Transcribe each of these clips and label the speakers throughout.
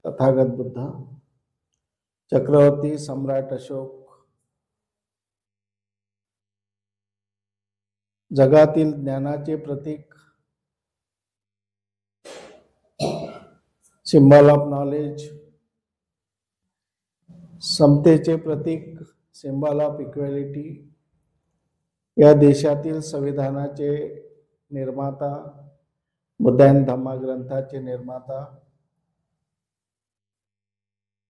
Speaker 1: तथागत बुद्ध, चक्रवर्ती सम्राट अशोक, जगातील ज्ञानाचे प्रतीक, symbol of knowledge, समतेचे प्रतीक, सिंबल ऑफ इक्वॅलिटी, या देशातील संविधानाचे निर्माता, बुद्धायन धम्मा ग्रंथाचे निर्माता,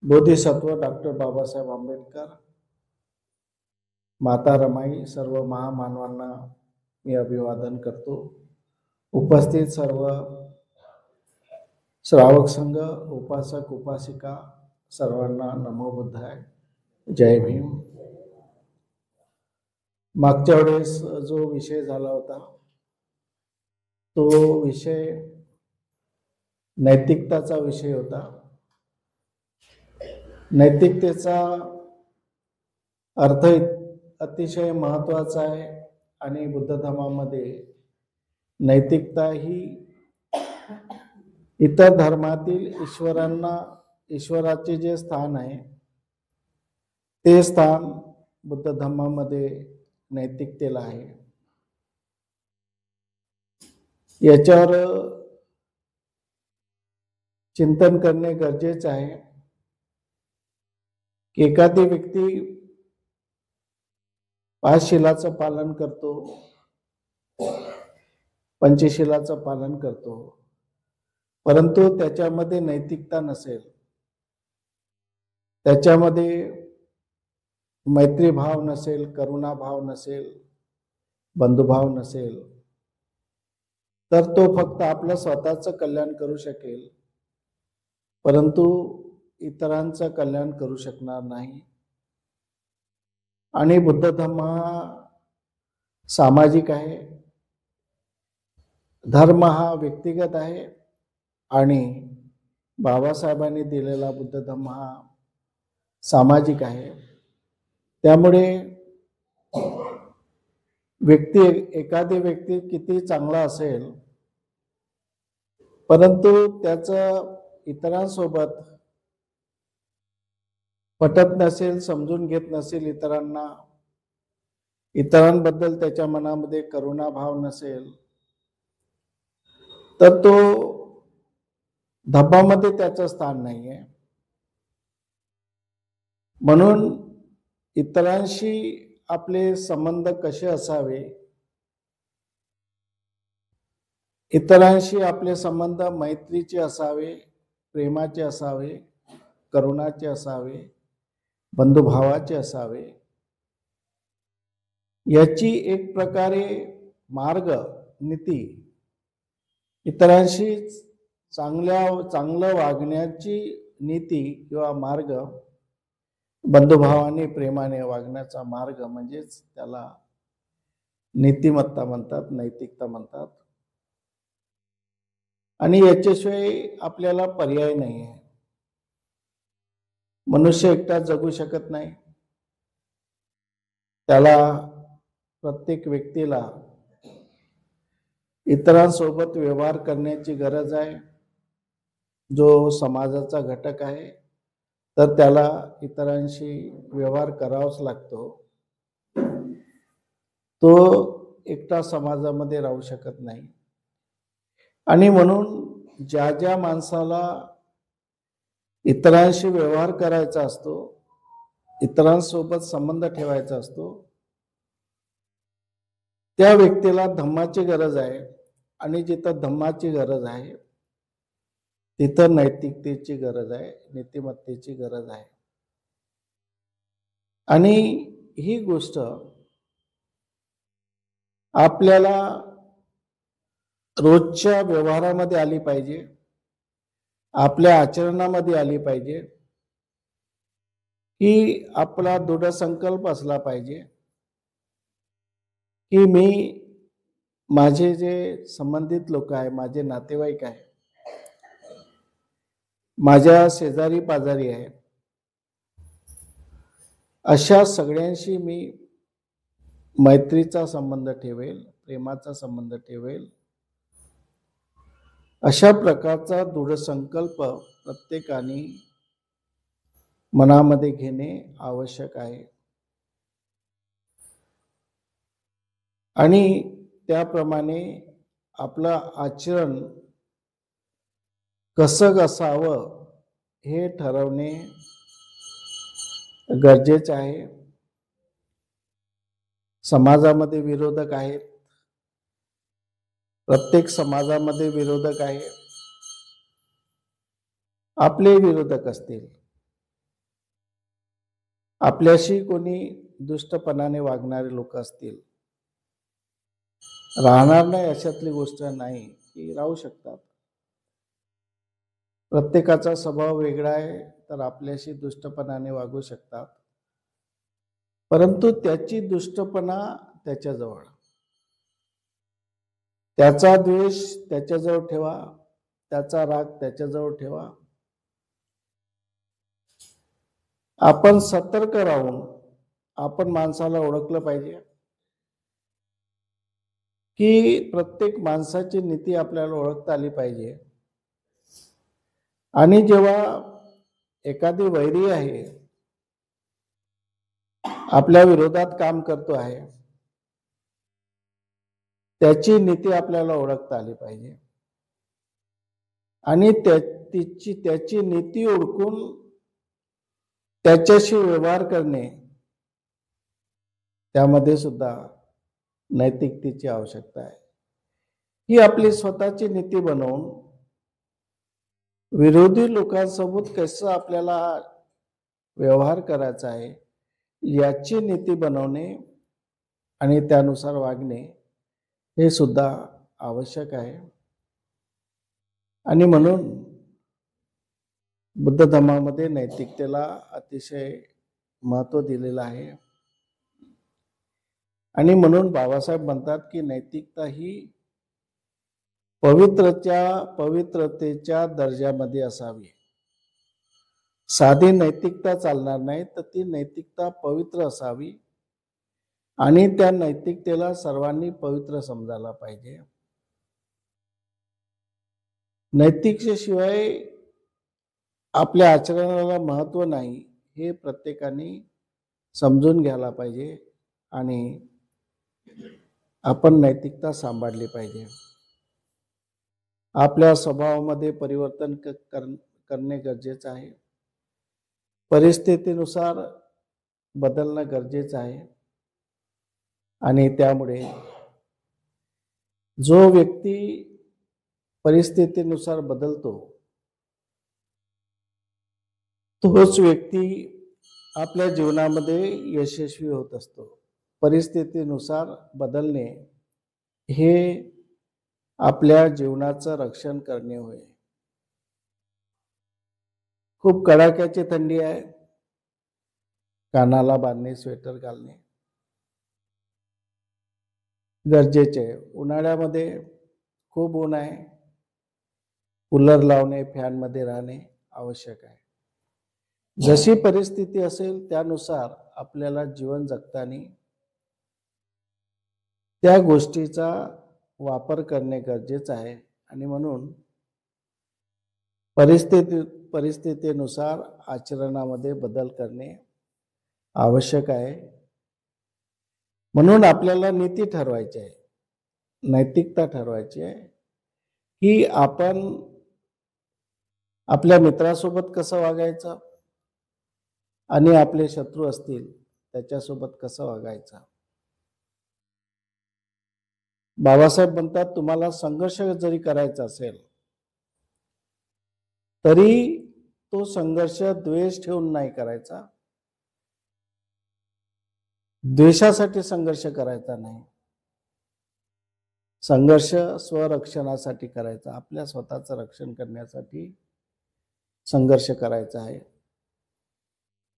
Speaker 1: बोधिसत्व डॉक्टर बाबासाहेब आंबेडकर, माता रमाई, सर्व महामानवांना मी अभिवादन करतो. उपस्थित सर्व श्रावक संघ, उपासक उपासिका सर्वांना नमो बुद्धाय, जय भीम. मागच्या वेळेस जो विषय झाला होता तो विषय नैतिकताचा विषय होता. नैतिकतेचा अर्थ अतिशय महत्त्वाचा आहे आणि बुद्ध धर्मामध्ये नैतिकता ही इतर धर्मातील ईश्वराचे जे स्थान आहे ते स्थान बुद्ध धर्मामध्ये नैतिकतेला आहे. याच्यावर चिंतन करणे गरजेचे आहे की एखादी व्यक्ती 5 शिलाचं पालन करतो, पंचशिलाचं पालन करतो, परंतु त्याच्यामध्ये नैतिकता नसेल, त्याच्यामध्ये मैत्रीभाव नसेल, करुणाभाव नसेल, बंधुभाव नसेल, तर तो फक्त आपलं स्वतःचं कल्याण करू शकेल, परंतु इतरांचं कल्याण करू शकणार नाही. आणि बुद्ध धर्म हा सामाजिक आहे, धर्म हा व्यक्तिगत आहे आणि बाबासाहेबांनी दिलेला बुद्ध धर्म हा सामाजिक आहे. त्यामुळे एखादी व्यक्ती किती चांगला असेल परंतु त्याचं इतरांसोबत पटत नसेल, समजून घेत नसेल इतरांबद्दल त्याच्या मनामध्ये करुणाभाव नसेल, तर तो धम्मामध्ये त्याचं स्थान नाही आहे. म्हणून इतरांशी आपले संबंध कसे असावे, इतरांशी आपले संबंध मैत्रीचे असावे, प्रेमाचे असावे, करुणाचे असावे, बंधुभावाचे असावे, याची एक प्रकारे मार्ग नीती, इतरांशी चांगलं वागण्याची नीती किंवा मार्ग, बंधुभावाने प्रेमाने वागण्याचा मार्ग म्हणजेच त्याला नीतिमत्ता म्हणतात, नैतिकता म्हणतात. आणि याच्याशिवाय आपल्याला पर्याय नाही आहे. मनुष्य एकटा जगू शकत नाही. त्याला प्रत्येक व्यक्तीला इतरांसोबत व्यवहार करण्याची गरज आहे. जो समाजाचा घटक आहे तर त्याला इतरांशी व्यवहार करावाच लागतो. तो एकटा समाजामध्ये राहू शकत नाही. आणि म्हणून ज्या माणसाला इतरांशी व्यवहार करायचा असतो, इतरांसोबत संबंध ठेवायचा असतो, त्या व्यक्तीला धम्माची गरज आहे. आणि जिथं धम्माची गरज आहे तिथं नैतिकतेची गरज आहे, नीतिमत्तेची गरज आहे. आणि ही गोष्ट आपल्याला रोजच्या व्यवहारामध्ये आली पाहिजे, आपल्या आचरणामध्ये आली पाहिजे, की आपला दृढ संकल्प असला पाहिजे की मी माझे जे संबंधित लोक आहे, माझे नातेवाईक आहे, माझ्या शेजारी पाजारी आहे, अशा सगळ्यांशी मी मैत्रीचा संबंध ठेवेल, प्रेमाचा संबंध ठेवेल. अशा प्रकारचा दृढ संकल्प प्रत्येकाने मनामध्ये घेणे आवश्यक आहे आणि त्याप्रमाणे आपलं आचरण कसं असावं हे ठरवणे गरजेचं आहे. समाजामध्ये विरोधक आहेत, प्रत्येक समाजामध्ये विरोधक आहे. आपले विरोधक असतील, आपल्याशी कोणी दुष्टपणाने वागणारे लोक असतील, राहणार नाही अशातली गोष्ट नाही की राहू शकतात. प्रत्येकाचा स्वभाव वेगळा आहे, तर आपल्याशी दुष्टपणाने वागू शकतात, परंतु त्याची दुष्टपणा त्याच्याजवळ, त्याचा द्वेष त्याच्याजवळ ठेवा, त्याचा राग त्याच्याजवळ ठेवा. आपण सतर्क राहून आपण माणसाला ओळखलं पाहिजे की प्रत्येक माणसाची नीती आपल्याला ओळखता आली पाहिजे. आणि जेव्हा एखादी वैरी आहे, आपल्या विरोधात काम करतो आहे, त्याची नीती आपल्याला ओळखता आली पाहिजे आणि त्याची नीती ओळखून त्याच्याशी व्यवहार करणे, त्यामध्ये सुद्धा नैतिकतेची आवश्यकता आहे. ही आपली स्वतःची नीती बनवून विरोधी लोकांसोबत कसं आपल्याला व्यवहार करायचा आहे याची नीती बनवणे आणि त्यानुसार वागणे हे सुद्धा आवश्यक आहे. आणि म्हणून बुद्ध धर्मामध्ये नैतिकतेला अतिशय महत्त्व दिलेलं आहे. आणि म्हणून बाबासाहेब म्हणतात की नैतिकता ही पवित्रतेच्या दर्जामध्ये असावी. साधी नैतिकता चालणार नाही, तर ती नैतिकता पवित्र असावी आणि त्या नैतिकतेला सर्वांनी पवित्र समजायला पाहिजे. नैतिकतेशिवाय आपल्या आचरणाला महत्त्व नाही हे प्रत्येकाने समजून घ्यायला पाहिजे आणि आपण नैतिकता सांभाळली पाहिजे. आपल्या स्वभावामध्ये परिवर्तन करणे गरजेचं आहे. परिस्थितीनुसार बदलणं गरजेचं आहे आणि त्यामुळे जो व्यक्ती परिस्थितीनुसार बदलतो तोच व्यक्ती आपल्या जीवनामध्ये यशस्वी होत असतो. परिस्थितीनुसार बदलणे हे आपल्या जीवनाचं रक्षण करणे होय. खूप कडाक्याची थंडी आहे, कानाला बांधणे, स्वेटर घालणे गरजेचे आहे. उन्हाळ्यामध्ये खूप ऊन आहे, कूलर लावणे, फॅनमध्ये राहणे आवश्यक आहे. जशी परिस्थिती असेल त्यानुसार आपल्याला जीवन जगताना त्या गोष्टीचा वापर करणे गरजेचं आहे. आणि म्हणून परिस्थितीनुसार आचरणामध्ये बदल करणे आवश्यक आहे. म्हणून आपल्याला नीती ठरवायची आहे, नैतिकता ठरवायची आहे की आपण आपल्या मित्रासोबत कसं वागायचं आणि आपले शत्रू असतील त्याच्यासोबत कसं वागायचं. बाबासाहेब म्हणतात तुम्हाला संघर्ष जरी करायचा असेल तरी तो संघर्ष द्वेष ठेवून नाही करायचा, द्वेषासाठी संघर्ष करायचा नाही. संघर्ष स्वरक्षणासाठी करायचा, आपल्या स्वतःचं रक्षण करण्यासाठी संघर्ष करायचा आहे.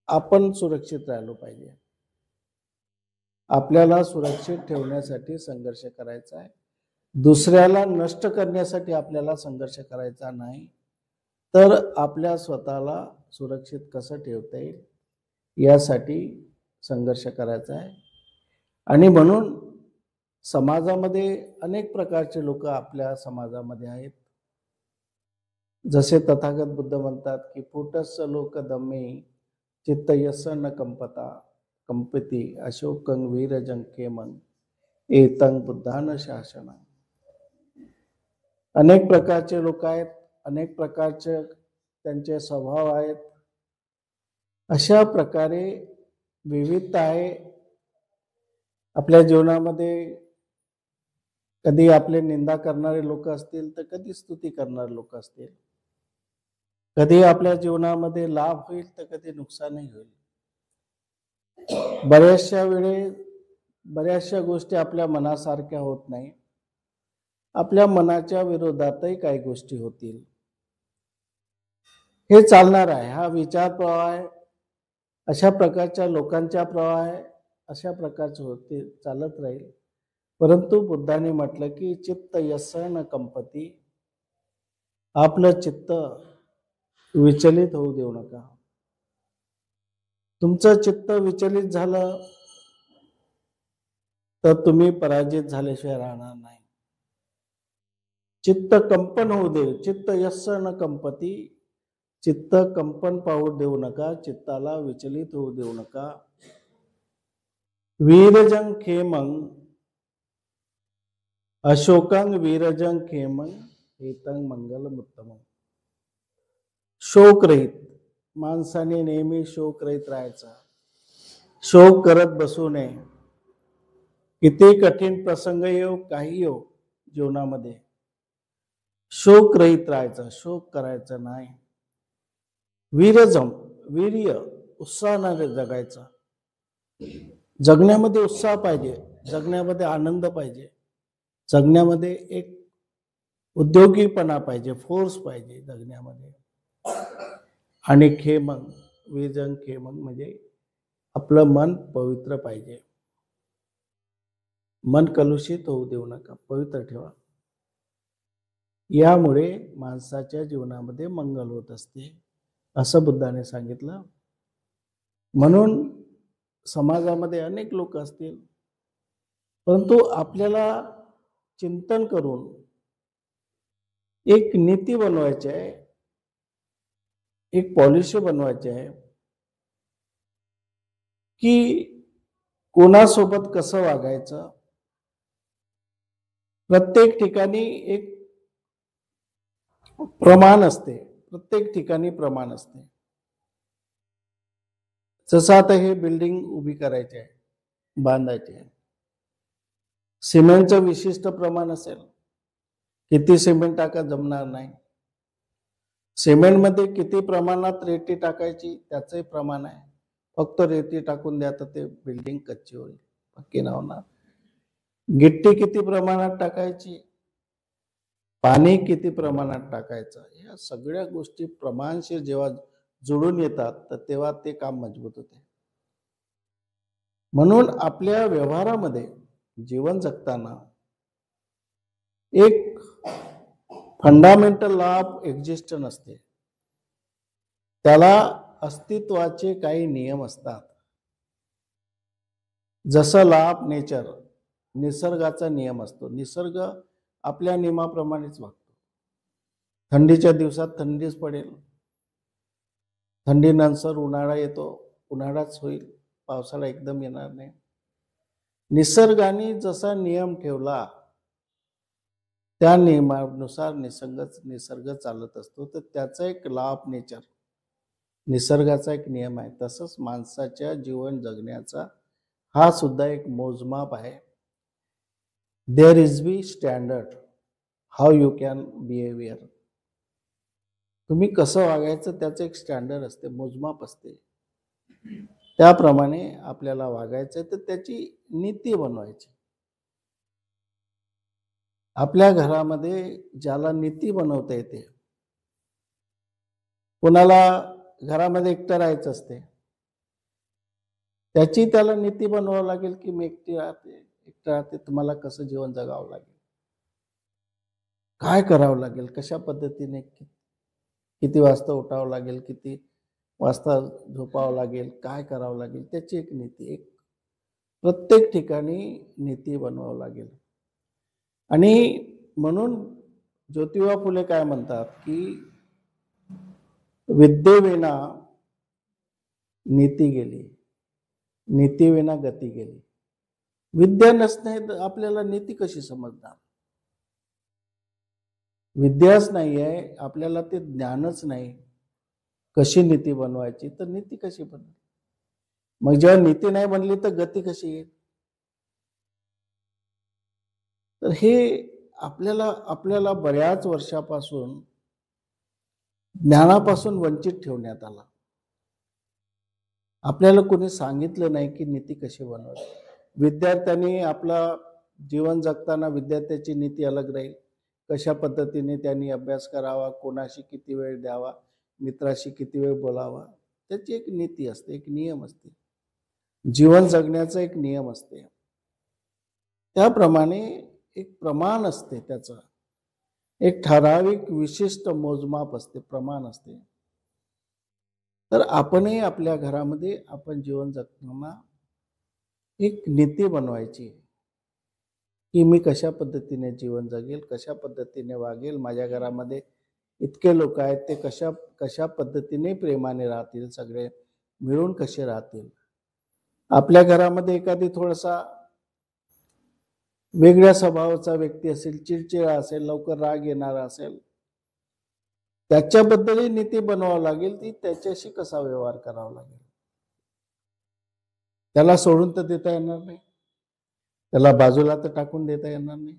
Speaker 1: आपण सुरक्षित राहिलो पाहिजे, आपल्याला सुरक्षित ठेवण्यासाठी संघर्ष करायचा आहे. दुसऱ्याला नष्ट करण्यासाठी आपल्याला संघर्ष करायचा नाही, तर आपल्या स्वतःला सुरक्षित कसं ठेवता येईल यासाठी संघर्ष करायचा आहे. आणि म्हणून समाजामध्ये अनेक प्रकारचे लोक आपल्या समाजामध्ये आहेत. जसे तथागत बुद्ध म्हणतात की फुटस्स लोक दम्मे चित्त यस न कंपता कंपती अशोकं वीरजं खेमं एतं बुद्धान शासन. अनेक प्रकारचे लोक आहेत, अनेक प्रकारचे त्यांचे स्वभाव आहेत. अशा प्रकारे विविधता आहे आपल्या जीवनामध्ये. कधी आपले निंदा करणारे लोक असतील तर कधी स्तुती करणारे लोक असतील. कधी आपल्या जीवनामध्ये लाभ होईल तर कधी नुकसानही होईल. बऱ्याचशा गोष्टी आपल्या मनासारख्या होत नाही. आपल्या मनाच्या विरोधातही काही गोष्टी होतील. हे चालणार आहे. हा विचार प्रवाह आहे. अशा प्रकारच्या लोकांचा प्रवाह आहे. अशा प्रकारचे होते चालत राहील. परंतु बुद्धाने म्हटलं की चित्त यस न कंपती. आपलं चित्त विचलित होऊ देऊ नका. तुमचं चित्त विचलित झालं तर तुम्ही पराजित झाल्याशिवाय राहणार नाही. चित्त कंपन होऊ दे. चित्त यस न कंपती. चित्त कंपन पाहू देऊ नका. चित्ताला विचलित होऊ देऊ नका. वीरजं खेमं अशोकं वीरजं खेमं एतं मंगलमुत्तमं. शोकरहित. माणसाने नेहमी शोकरहित राहायचा. शोक करत बसू नये. किती कठीण प्रसंग येऊ, काही येऊ जीवनामध्ये, शोकरहित राहायचं. शोक करायचं नाही. वीर्य उत्साहाने जगायचं. जगण्यामध्ये उत्साह पाहिजे. जगण्यामध्ये आनंद पाहिजे. जगण्यामध्ये एक उद्योगीपणा पाहिजे. फोर्स पाहिजे जगण्यामध्ये. आणि वीरजं खेमं म्हणजे आपलं मन पवित्र पाहिजे. मन कलुषित होऊ देऊ नका. पवित्र ठेवा. यामुळे माणसाच्या जीवनामध्ये मंगल होत असते असं बुद्धाने सांगितलं. म्हणून समाजामध्ये अनेक लोक असतील, परंतु आपल्याला चिंतन करून एक नीती बनवायची आहे, एक पॉलिसी बनवायची आहे की कोणासोबत कसं वागायचं. प्रत्येक ठिकाणी एक प्रमाण असते. प्रत्येक ठिकाणी प्रमाण असते. जसं आता हे बिल्डिंग उभी करायची आहे, बांधायची आहे. सिमेंटचं विशिष्ट प्रमाण असेल. किती सिमेंट टाका जमणार नाही. सिमेंटमध्ये किती प्रमाणात रेती टाकायची त्याचंही प्रमाण आहे. फक्त रेती टाकून द्या तर ते बिल्डिंग कच्ची होईल, पक्की नाही होणार. गिट्टी किती प्रमाणात टाकायची, पाणी किती प्रमाणात टाकायचं, या सगळ्या गोष्टी प्रमाणशीर जेव्हा जुळून येतात तर तेव्हा ते काम मजबूत होते. म्हणून आपल्या व्यवहारामध्ये जीवन जगताना एक फंडामेंटल लॉ ऑफ एक्झिस्टन्स असते. त्याला अस्तित्वाचे काही नियम असतात. जसं लॉ ऑफ नेचर, निसर्गाचा नियम असतो. निसर्ग आपल्या नियमाप्रमाणेच वागतो. थंडीच्या दिवसात थंडीच पडेल. थंडीनंतर उन्हाळा येतो, उन्हाळाच होईल. पावसाळा एकदम येणार नाही. निसर्गाने जसा नियम ठेवला त्या नियमानुसार निसर्ग चालत असतो. तर त्याचा एक लॉ ऑफ नेचर, निसर्गाचा एक नियम आहे. तसंच माणसाच्या जीवन जगण्याचा हा सुद्धा एक मोजमाप आहे. There is be standard how you can behaviour. तुम्ही कसं वागायचं त्याचं एक स्टँडर्ड असते, मोजमाप असते. त्याप्रमाणे आपल्याला वागायचं तर त्याची नीती बनवायची. आपल्या घरामध्ये ज्याला नीती बनवता येते, कोणाला घरामध्ये एकटं राहायचं असते, त्याची त्याला नीती बनवावं लागेल की मी एकटं राहते, तुम्हाला कसं जीवन जगावं लागेल, काय करावं लागेल, कशा पद्धतीने, किती वाजता उठावं लागेल, किती वाजता झोपावं लागेल, काय करावं लागेल, त्याची एक नीती, एक प्रत्येक ठिकाणी नीती बनवावं लागेल. आणि म्हणून ज्योतिबा फुले काय म्हणतात की विद्येविना नीती गेली, नीतीविना गती गेली. विद्या नसणे तर आपल्याला नीती कशी समजणार? विद्याच नाही आहे, आपल्याला ते ज्ञानच नाही कशी नीती बनवायची, तर नीती कशी बनणार? मग जेव्हा नीती नाही बनली तर गती कशी येईल? तर हे आपल्याला आपल्याला बऱ्याच वर्षापासून ज्ञानापासून वंचित ठेवण्यात आला. आपल्याला कोणी सांगितलं नाही की नीती कशी बनवायची. विद्यार्थ्यांनी आपला जीवन जगताना विद्यार्थ्याची नीती अलग राहील. कशा पद्धतीने त्यांनी अभ्यास करावा, कोणाशी किती वेळ द्यावा, मित्राशी किती वेळ बोलावा, त्याची एक नीती असते, एक नियम असते. जीवन जगण्याचा एक नियम असते. त्याप्रमाणे एक प्रमाण असते, त्याचं एक ठराविक विशिष्ट मोजमाप असते, प्रमाण असते. तर आपणही आपल्या घरामध्ये आपण जीवन जगताना एक नीती बनवायची की मी कशा पद्धतीने जीवन जगेल, कशा पद्धतीने वागेल, माझ्या घरामध्ये इतके लोक आहेत, ते कशा कशा पद्धतीने प्रेमाने राहतील, सगळे मिळून कसे राहतील. आपल्या घरामध्ये एखादी थोडासा वेगळ्या स्वभावाचा व्यक्ती असेल, चिडचिडा असेल, लवकर राग येणारा असेल, त्याच्याबद्दलही नीती बनवावं लागेल. ती त्याच्याशी कसा व्यवहार करावा लागेल. त्याला सोडून तर देता येणार नाही, त्याला बाजूला तर टाकून देता येणार नाही.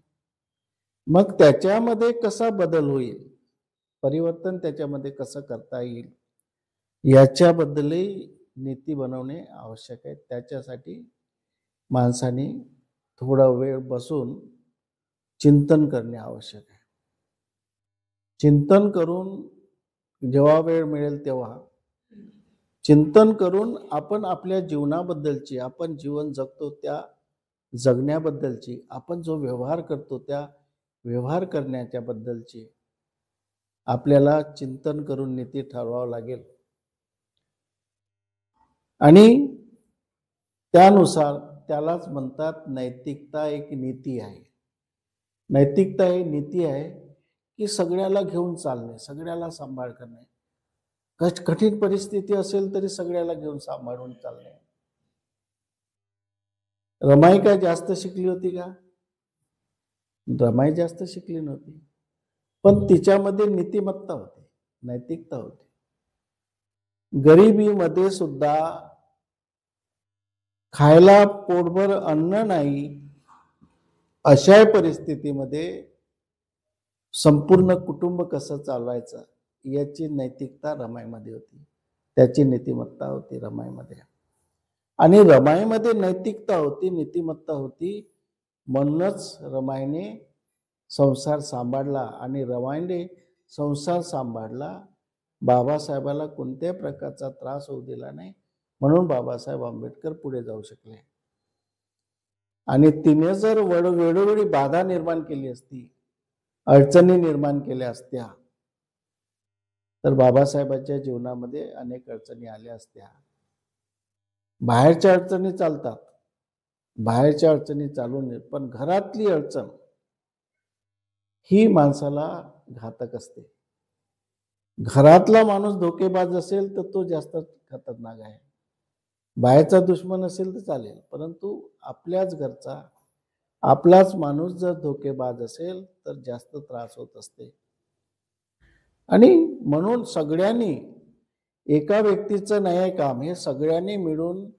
Speaker 1: मग त्याच्यामध्ये कसा बदल होईल, परिवर्तन त्याच्यामध्ये कसं करता येईल, याच्याबद्दलही नीती बनवणे आवश्यक आहे. त्याच्यासाठी माणसाने थोडा वेळ बसून चिंतन करणे आवश्यक आहे. चिंतन करून जेव्हा वेळ मिळेल तेव्हा चिंतन करून आपण आपल्या जीवनाबद्दलची, आपण जीवन जगतो त्या जगण्याबद्दलची, आपण जो व्यवहार करतो त्या व्यवहार करण्याच्या बद्दलची आपल्याला चिंतन करून नीती ठरवावं लागेल. आणि त्यानुसार त्यालाच म्हणतात नैतिकता एक नीती आहे. नैतिकता ही नीती आहे की सगळ्याला घेऊन चालणे, सगळ्याला सांभाळ करणे. कठीण परिस्थिती असेल तरी सगळ्याला घेऊन सांभाळून चालणे. रमाई काय जास्त शिकली होती का? रमाई जास्त शिकली नव्हती, पण तिच्यामध्ये नीतिमत्ता होती, नैतिकता होती. गरिबीमध्ये सुद्धा खायला पोटभर अन्न नाही अशा परिस्थितीमध्ये संपूर्ण कुटुंब कसं चालवायचं याची नैतिकता रमाईमध्ये होती, त्याची नीतिमत्ता होती रमाईमध्ये. आणि रमाईमध्ये नैतिकता होती, नीतिमत्ता होती, म्हणूनच रमाईने संसार सांभाळला. आणि रमाईने संसार सांभाळला, बाबासाहेबाला कोणत्याही प्रकारचा त्रास होऊ दिला नाही, म्हणून बाबासाहेब आंबेडकर पुढे जाऊ शकले. आणि तिने जर वेळोवेळी बाधा निर्माण केली असती, अडचणी निर्माण केल्या असत्या, तर बाबासाहेबांच्या जीवनामध्ये अनेक अडचणी आल्या असत्या. बाहेरच्या अडचणी चालतात, बाहेरच्या अडचणी चालू नये, पण घरातली अडचण ही माणसाला घातक असते. घरातला माणूस धोकेबाज असेल तर तो जास्त खतरनाक आहे. बाहेरचा दुश्मन असेल तर चालेल, परंतु आपल्याच घरचा आपलाच माणूस जर धोकेबाज असेल तर जास्त त्रास होत असते. आणि म्हणून सगळ्यांनी, एका व्यक्तीचं नाही काम, हे सगळ्यांनी मिळून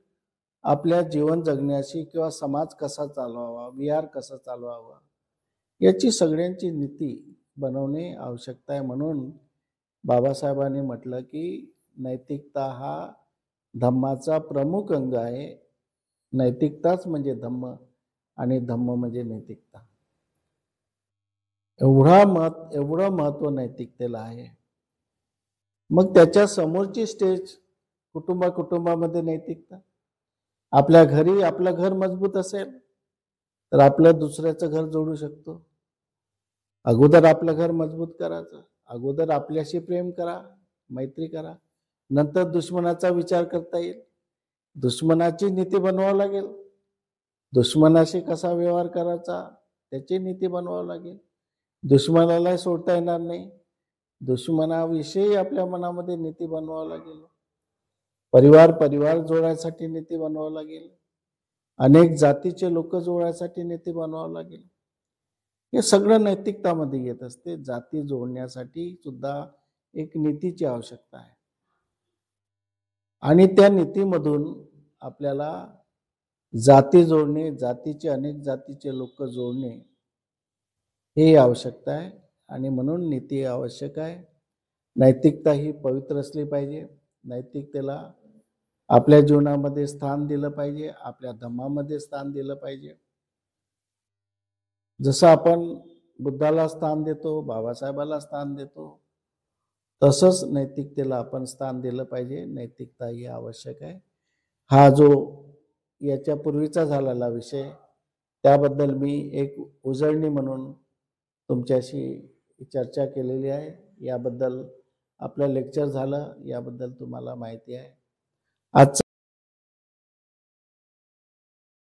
Speaker 1: आपल्या जीवन जगण्याशी किंवा समाज कसा चालवावा, विहार कसा चालवावा, याची सगळ्यांची नीती बनवणे आवश्यकता आहे. म्हणून बाबासाहेबांनी म्हटलं की नैतिकता हा धम्माचा प्रमुख अंग आहे. नैतिकताच म्हणजे धम्म आणि धम्म म्हणजे नैतिकता. एवढं महत्व नैतिकतेला आहे. मग त्याच्या समोरची स्टेज कुटुंबामध्ये नैतिकता. आपल्या घरी आपलं घर मजबूत असेल तर आपलं दुसऱ्याचं घर जोडू शकतो. अगोदर आपलं घर मजबूत करायचं, अगोदर आपल्याशी प्रेम करा, मैत्री करा, नंतर दुश्मनाचा विचार करता येईल. दुश्मनाची नीती बनवावं लागेल, दुश्मनाशी कसा व्यवहार करायचा त्याची नीती बनवावं लागेल. दुश्मनाला सोडता येणार नाही, दुश्मनाविषयी आपल्या मनामध्ये नीती बनवावं लागेल. परिवार जोडायसाठी नीती बनवावं लागेल. अनेक जातीचे लोक जोडायसाठी नीती बनवावं लागेल. हे सगळं नैतिकतामध्ये येत असते. जाती जोडण्यासाठी सुद्धा एक नीतीची आवश्यकता आहे. आणि त्या नीतीमधून आपल्याला जाती जोडणे, अनेक जातीचे लोक जोडणे ही आवश्यकता आहे. आणि म्हणून नीती आवश्यक आहे. नैतिकता ही पवित्र असली पाहिजे. नैतिकतेला आपल्या जीवनामध्ये स्थान दिलं पाहिजे. आपल्या धम्मामध्ये स्थान दिलं पाहिजे. जसं आपण बुद्धाला स्थान देतो, बाबासाहेबाला स्थान देतो, तसंच नैतिकतेला आपण स्थान दिलं पाहिजे. नैतिकता ही आवश्यक आहे. हा जो याच्या पूर्वीचा झालेला विषय, त्याबद्दल मी एक उजळणी म्हणून तुमच्याशी चर्चा केलेली आहे. याबद्दल आपलं लेक्चर झालं, याबद्दल तुम्हाला माहिती आहे. आजचा